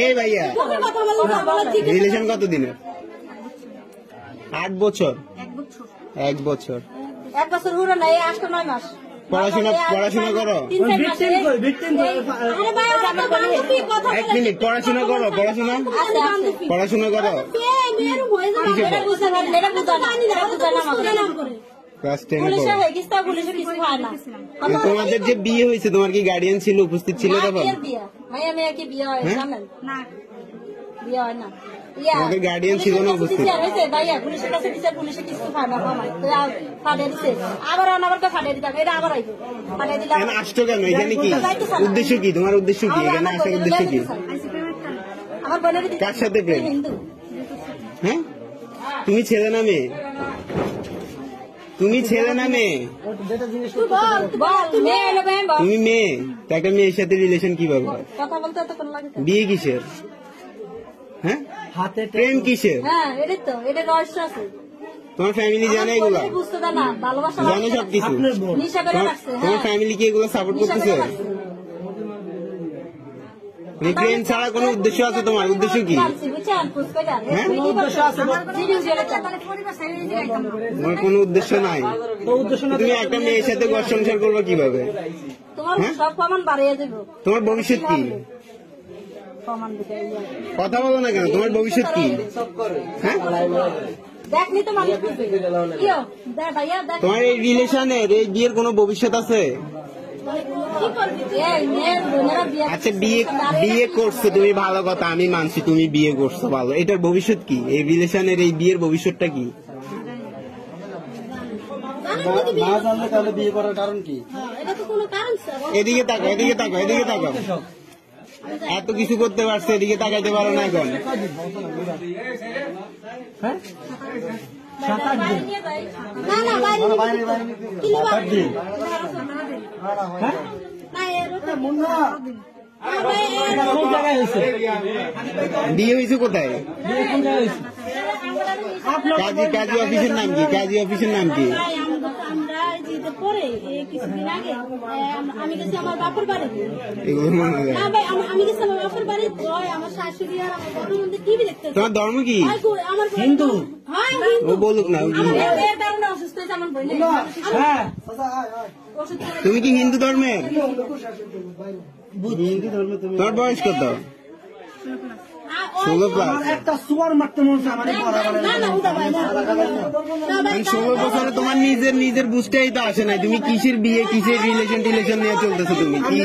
এই ভাইয়া রিলেশন কত দিনের? 8 বছর। 1 বছর পুরো নাই, 8-9 মাস। পড়াশোনা করো? 1 মিনিট, পড়াশোনা করো? পড়াশোনা করো? ক্লাস 10 তোমাদের যে বিয়ে হয়েছে, তোমার কি গার্ডিয়ান ছিল, উপস্থিত ছিল তখন? তোমাদের গার্ডিয়ান ছিল না উপস্থিত? আসতো কেন এখানে? কি উদ্দেশ্য কি তোমার? উদ্দেশ্য কি এখানে আসার? উদ্দেশ্য কি? কার সাথে প্রেম? হ্যাঁ, তুমি ছেলে না মেয়ে? তুমি ছেলে না মেয়ে? তুমি মেয়ে, তো একটা মেয়ের সাথে রিলেশন কিভাবে হয়? বিয়ে কিসের? হ্যাঁ, প্রেম কিসের? তোমার ফ্যামিলি জানে এগুলা? জানে সবকিছু? তোমার ফ্যামিলি কি এগুলো সাপোর্ট করতেছে? প্রেম ছাড়া কোনো উদ্দেশ্য আছে তোমার? উদ্দেশ্য কি? তোমার কোনো উদ্দেশ্য নাই? তুমি একটা মেয়ের সাথে ঘর সংসার করবো কিভাবে? তোমার ভবিষ্যৎ কি? কথা বলো না কেন? তোমার ভবিষ্যৎ কি? হ্যাঁ, তোমার এই রিলেশনের, এই বিয়ের কোনো ভবিষ্যৎ আছে? আচ্ছা, বিয়ে করছো তুমি, ভালো কথা, আমি মানছি তুমি বিয়ে করছো, ভালো। এটার ভবিষ্যৎ কি? এই রিলেশনের এই বিয়ের ভবিষ্যৎটা কি? তাহলে বিয়ে করার কারণ কি? এদিকে তাকাও, এদিকে তাকাও, এদিকে তাকাও। এত কিছু করতে পারছো, এদিকে তাকাইতে পারো না এখন? বিয়ে হয়েছে কোথায়? কাজী অফিসের নাম কি? কাজী অফিসের নাম কি? কিছুদিন আগে আমি গেছি আমার বাপের বাড়ি। আমি গেছি আমার বাপের বাড়ি, আমার শাশুড়ি আর আমার বাপের মধ্যে টিভি দেখতে। তোমার ধর্ম কি? হিন্দু। ও বলুক না। অসুস্থ হয়েছে আমার বোন। তুমি কি হিন্দু ধর্মের? তোমার বয়স কত? 16+। একটা সুয়ার মারতে মনে হচ্ছে আমার 16 বছরে তোমার নিজের বুঝতেই তো আসে নাই। তুমি কিসের বিয়ে, কিসের রিলেশন নিয়ে চলতেছো? তুমি কি